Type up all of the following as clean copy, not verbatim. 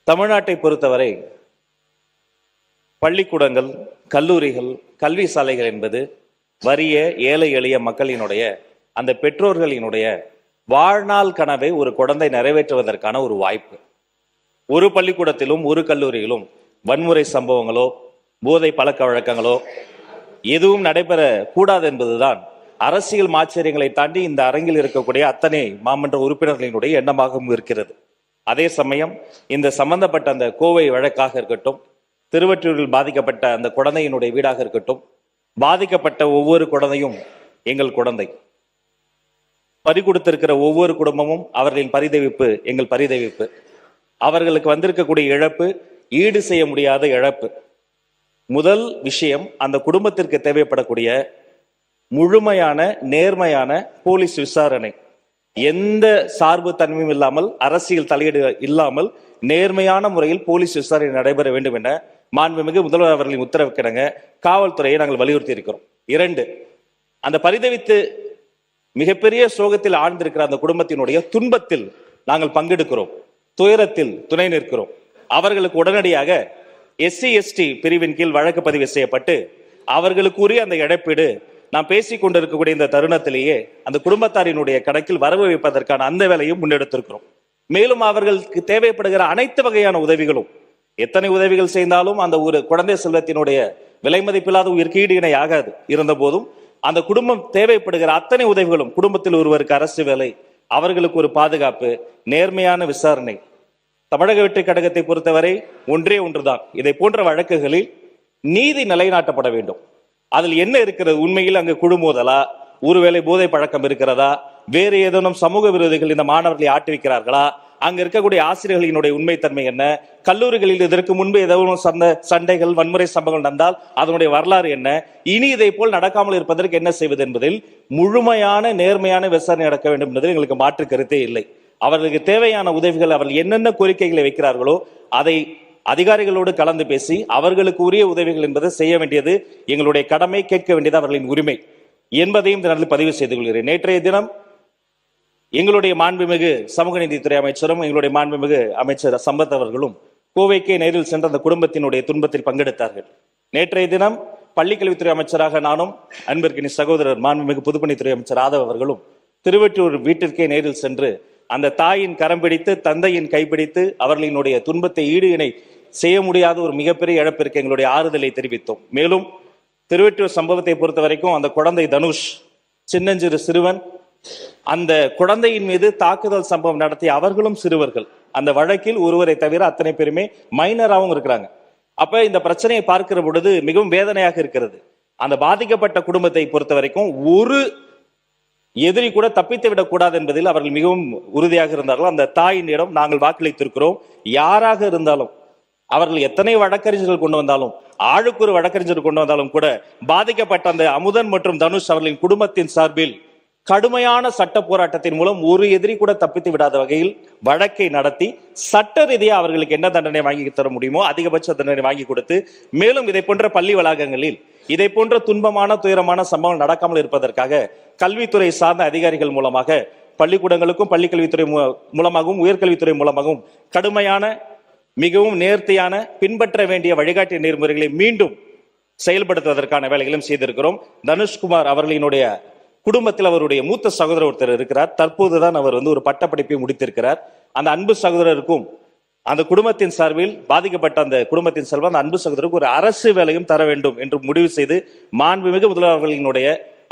தமிழ்நாட்டை பொறுத்தவரை பள்ளிக்கூடங்கள், கல்லூரிகள், கல்வி சாலைகள் என்பது வறிய ஏழை எளிய மக்களினுடைய அந்த பெற்றோர்களினுடைய வாழ்நாள் கனவை ஒரு குழந்தை நிறைவேற்றுவதற்கான ஒரு வாய்ப்பு. ஒரு பள்ளிக்கூடத்திலும் ஒரு கல்லூரியிலும் வன்முறை சம்பவங்களோ போதை பழக்க வழக்கங்களோ எதுவும் நடைபெற கூடாது என்பதுதான் அரசியல் மாச்சரியங்களை தாண்டி இந்த அரங்கில் இருக்கக்கூடிய அத்தனை மாமன்ற உறுப்பினர்களினுடைய எண்ணமாகவும் இருக்கிறது. அதே சமயம் இந்த சம்பந்தப்பட்ட அந்த கோவை வழக்காக இருக்கட்டும், திருவற்றூரில் பாதிக்கப்பட்ட அந்த குழந்தையினுடைய வீடாக இருக்கட்டும், பாதிக்கப்பட்ட ஒவ்வொரு குழந்தையும் எங்கள் குழந்தை. பறி கொடுத்திருக்கிற ஒவ்வொரு குடும்பமும் அவர்களின் பரிதவிப்பு எங்கள் பரிதவிப்பு. அவர்களுக்கு வந்திருக்கக்கூடிய இழப்பு ஈடு செய்ய முடியாத இழப்பு. முதல் விஷயம், அந்த குடும்பத்திற்கு தேவைப்படக்கூடிய முழுமையான நேர்மையான போலீஸ் விசாரணை. எந்த சார்பு தன்மையும் இல்லாமல், அரசியல் தலையீடு இல்லாமல் நேர்மையான முறையில் போலீஸ் விசாரணை நடைபெற வேண்டும் என மாண்புமிகு முதல்வர் அவர்களின் உத்தரவுக்கிணங்க காவல்துறையை நாங்கள் வலியுறுத்தி இருக்கிறோம். 2, அந்த பரிதவித்து மிகப்பெரிய சோகத்தில் ஆழ்ந்திருக்கிற அந்த குடும்பத்தினுடைய துன்பத்தில் நாங்கள் பங்கெடுக்கிறோம், துயரத்தில் துணை நிற்கிறோம். அவர்களுக்கு உடனடியாக SC/ST பிரிவின் கீழ் வழக்கு பதிவு செய்யப்பட்டு அவர்களுக்கு உரிய அந்த இழப்பீடு நாம் பேசிக் கொண்டிருக்கக்கூடிய இந்த தருணத்திலேயே அந்த குடும்பத்தாரினுடைய கணக்கில் வரவு வைப்பதற்கான அந்த வேலையும் முன்னெடுத்திருக்கிறோம். மேலும் அவர்களுக்கு தேவைப்படுகிற அனைத்து வகையான உதவிகளும், எத்தனை உதவிகள் செய்தாலும் அந்த ஒரு குழந்தை செல்வத்தினுடைய விலை மதிப்பில்லாத உயிருக்கு ஈடு இணை ஆகாது. இருந்த போதும் அந்த குடும்பம் தேவைப்படுகிற அத்தனை உதவிகளும், குடும்பத்தில் ஒருவருக்கு அரசு வேலை, அவர்களுக்கு ஒரு பாதுகாப்பு, நேர்மையான விசாரணை. தமிழக வெற்றி கழகத்தை பொறுத்தவரை ஒன்றே ஒன்றுதான், இதை போன்ற வழக்குகளில் நீதி நிலைநாட்டப்பட வேண்டும். அதில் என்ன இருக்கிறது? உண்மையில் அங்கு குழு மோதலா, ஒருவேளை போதை பழக்கம் இருக்கிறதா, வேறு ஏதேனும் சமூக விரோதிகள் இந்த மாணவர்களை ஆட்டுவிக்கிறார்களா, அங்க இருக்கக்கூடிய ஆசிரியர்களினுடைய உண்மைத்தன்மை என்ன, கல்லூரிகளில் இதற்கு முன்பு ஏதேனும் சண்டைகள் வன்முறை சம்பவங்கள் நடந்தால் அதனுடைய வரலாறு என்ன, இனி இதை போல் நடக்காமல் இருப்பதற்கு என்ன செய்வது என்பதில் முழுமையான நேர்மையான விசாரணை நடக்க வேண்டும் என்பதில் எங்களுக்கு மாற்று கருத்தே இல்லை. அவர்களுக்கு தேவையான உதவிகள், அவர்கள் என்னென்ன கோரிக்கைகளை வைக்கிறார்களோ அதை அதிகாரிகளோடு கலந்து பேசி அவர்களுக்கு உரிய உதவிகள் என்பதை செய்ய வேண்டியது எங்களுடைய கடமை, கேட்க வேண்டியது அவர்களின் உரிமை என்பதையும் இதனால் பதிவு செய்து கொள்கிறேன். நேற்றைய தினம் எங்களுடைய மாண்புமிகு சமூக நீதித்துறை அமைச்சரும் எங்களுடைய மாண்புமிகு அமைச்சர் சம்பத் அவர்களும் கோவைக்கே நேரில் சென்ற அந்த குடும்பத்தினுடைய துன்பத்தில் பங்கெடுத்தார்கள். நேற்றைய தினம் பள்ளிக்கல்வித்துறை அமைச்சராக நானும், அன்பிற்கினி சகோதரர் மாண்புமிகு பொதுப்பணித்துறை அமைச்சர் ஆதவ் அவர்களும் திருவற்றூர் வீட்டிற்கே நேரில் சென்று அந்த தாயின் கரம் பிடித்து, தந்தையின் கைப்பிடித்து அவர்களினுடைய துன்பத்தை ஈடு இணை செய்ய முடியாத ஒரு மிகப்பெரிய இழப்பிற்கு எங்களுடைய ஆறுதலை தெரிவித்தோம். மேலும் திருவற்றூர் சம்பவத்தை பொறுத்த வரைக்கும் அந்த குழந்தை தனுஷ், சின்னஞ்சிறு சிறுவன், அந்த குழந்தையின் மீது தாக்குதல் சம்பவம் நடத்திய அவர்களும் சிறுவர்கள். அந்த வழக்கில் ஒருவரை தவிர அத்தனை பேருமே மைனராகவும் இருக்கிறாங்க. அப்ப இந்த பிரச்சனையை பார்க்கிற பொழுது மிகவும் வேதனையாக இருக்கிறது. அந்த பாதிக்கப்பட்ட குடும்பத்தை பொறுத்த வரைக்கும் ஒரு எதிரி கூட தப்பித்து விடக்கூடாது என்பதில் அவர்கள் மிகவும் உறுதியாக இருந்தார்கள். அந்த தாயினிடம் நாங்கள் வாக்களித்திருக்கிறோம். யாராக இருந்தாலும், அவர்கள் எத்தனை வழக்கறிஞர்கள் கொண்டு வந்தாலும், ஆளுக்கு ஒரு வழக்கறிஞர் கொண்டு வந்தாலும் கூட பாதிக்கப்பட்ட அந்த அமுதன் மற்றும் தனுஷ் அவர்களின் குடும்பத்தின் சார்பில் கடுமையான சட்ட போராட்டத்தின் மூலம் ஒரு எதிரி கூட தப்பித்து விடாத வகையில் வழக்கை நடத்தி சட்ட ரீதியாக அவர்களுக்கு என்ன தண்டனை வாங்கி தர முடியுமோ அதிகபட்ச தண்டனை வாங்கி கொடுத்து, மேலும் இதை போன்ற பள்ளி வளாகங்களில் இதை போன்ற துன்பமான துயரமான சம்பவங்கள் நடக்காமல் இருப்பதற்காக கல்வித்துறை சார்ந்த அதிகாரிகள் மூலமாக, பள்ளிக்கூடங்களுக்கும் பள்ளிக்கல்வித்துறை மூலமாகவும் உயர்கல்வித்துறை மூலமாகவும் கடுமையான, மிகவும் நேர்த்தியான, பின்பற்ற வேண்டிய வழிகாட்டு நெறிமுறைகளை மீண்டும் செயல்படுத்துவதற்கான வேலைகளும் செய்திருக்கிறோம். தனுஷ்குமார் அவர்களினுடைய குடும்பத்தில் அவருடைய மூத்த சகோதரர் ஒருத்தர் இருக்கிறார். தற்போதுதான் அவர் ஒரு பட்டப்படிப்பை முடித்திருக்கிறார். அந்த அன்பு சகோதரருக்கும் அந்த குடும்பத்தின் சார்பில், பாதிக்கப்பட்ட அந்த குடும்பத்தின் சார்பில் அந்த அன்பு சகோதரருக்கு ஒரு அரசு வேலையும் தர வேண்டும் என்று முடிவு செய்து மாண்புமிகு முதல்வர்களினுடைய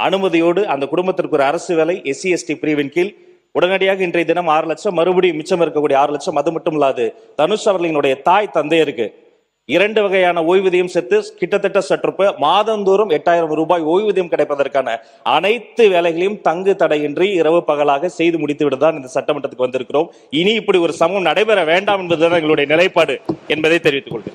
அனுமதியோடு அந்த குடும்பத்திற்கு ஒரு அரசு வேலை SC/ST பிரிவின் கீழ் உடனடியாக இன்றைய தினம் 6 லட்சம், மறுபடியும் மிச்சம் இருக்கக்கூடிய 6 லட்சம், அது மட்டும் இல்லாது தனுஷ் அவர்களினுடைய தாய் தந்தையருக்கு 2 வகையான ஓய்வூதியம் சேர்த்து கிட்டத்தட்ட சற்று மாதந்தோறும் 8000 ரூபாய் ஓய்வூதியம் கிடைப்பதற்கான அனைத்து வேலைகளையும் தங்கு தடையின்றி இரவு பகலாக செய்து முடித்து விட்டுதான் இந்த சட்டமன்றத்துக்கு வந்திருக்கிறோம். இனி இப்படி ஒரு சமூகம் நடைபெற வேண்டாம் என்பதுதான் எங்களுடைய நிலைப்பாடு என்பதை தெரிவித்துக் கொள்கிறேன்.